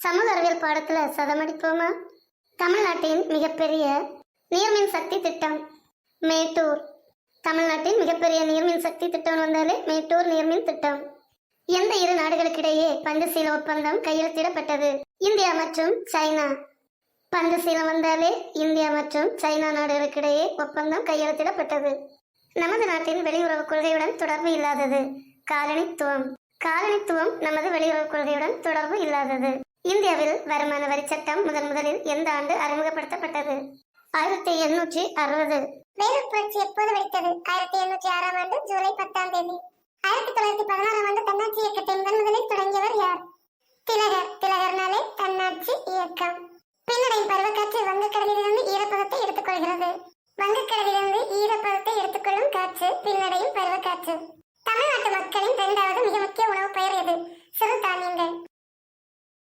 சமூக அறிவியல் பாடத்துல சதமடிப்போமா? தமிழ்நாட்டின் மிகப்பெரிய நீர்மின் சக்தி திட்டம் மேட்டூர். தமிழ்நாட்டின் மிகப்பெரிய நீர்மின் சக்தி திட்டம் வந்தாலே மேட்டூர் நீர்மின் திட்டம். எந்த இரு நாடுகளுக்கிடையே பஞ்சசீல ஒப்பந்தம் கையெழுத்திடப்பட்டது? இந்தியா மற்றும் சைனா. பஞ்சசீலம் வந்தாலே இந்தியா மற்றும் சைனா நாடுகளுக்கிடையே ஒப்பந்தம் கையெழுத்திடப்பட்டது. நமது நாட்டின் வெளியுறவு கொள்கையுடன் தொடர்பு இல்லாதது. காலனித்துவம். காலனித்துவம் நமது வெளியுறவு கொள்கையுடன் தொடர்பு இல்லாதது. இந்தியாவில் வருமான வரி சட்டம் முதலில் எந்த ஆண்டு அறிமுகப்படுத்தப்பட்டது? 1860. வேலூர் புரட்சி எப்போது வெடித்தது? 1806 ஆண்டு ஜூலை 10 1916 ஆண்டு தன்னாட்சி இயக்கத்தை முதலில் தொடங்கியவர் யார்? திலகர். திலகர்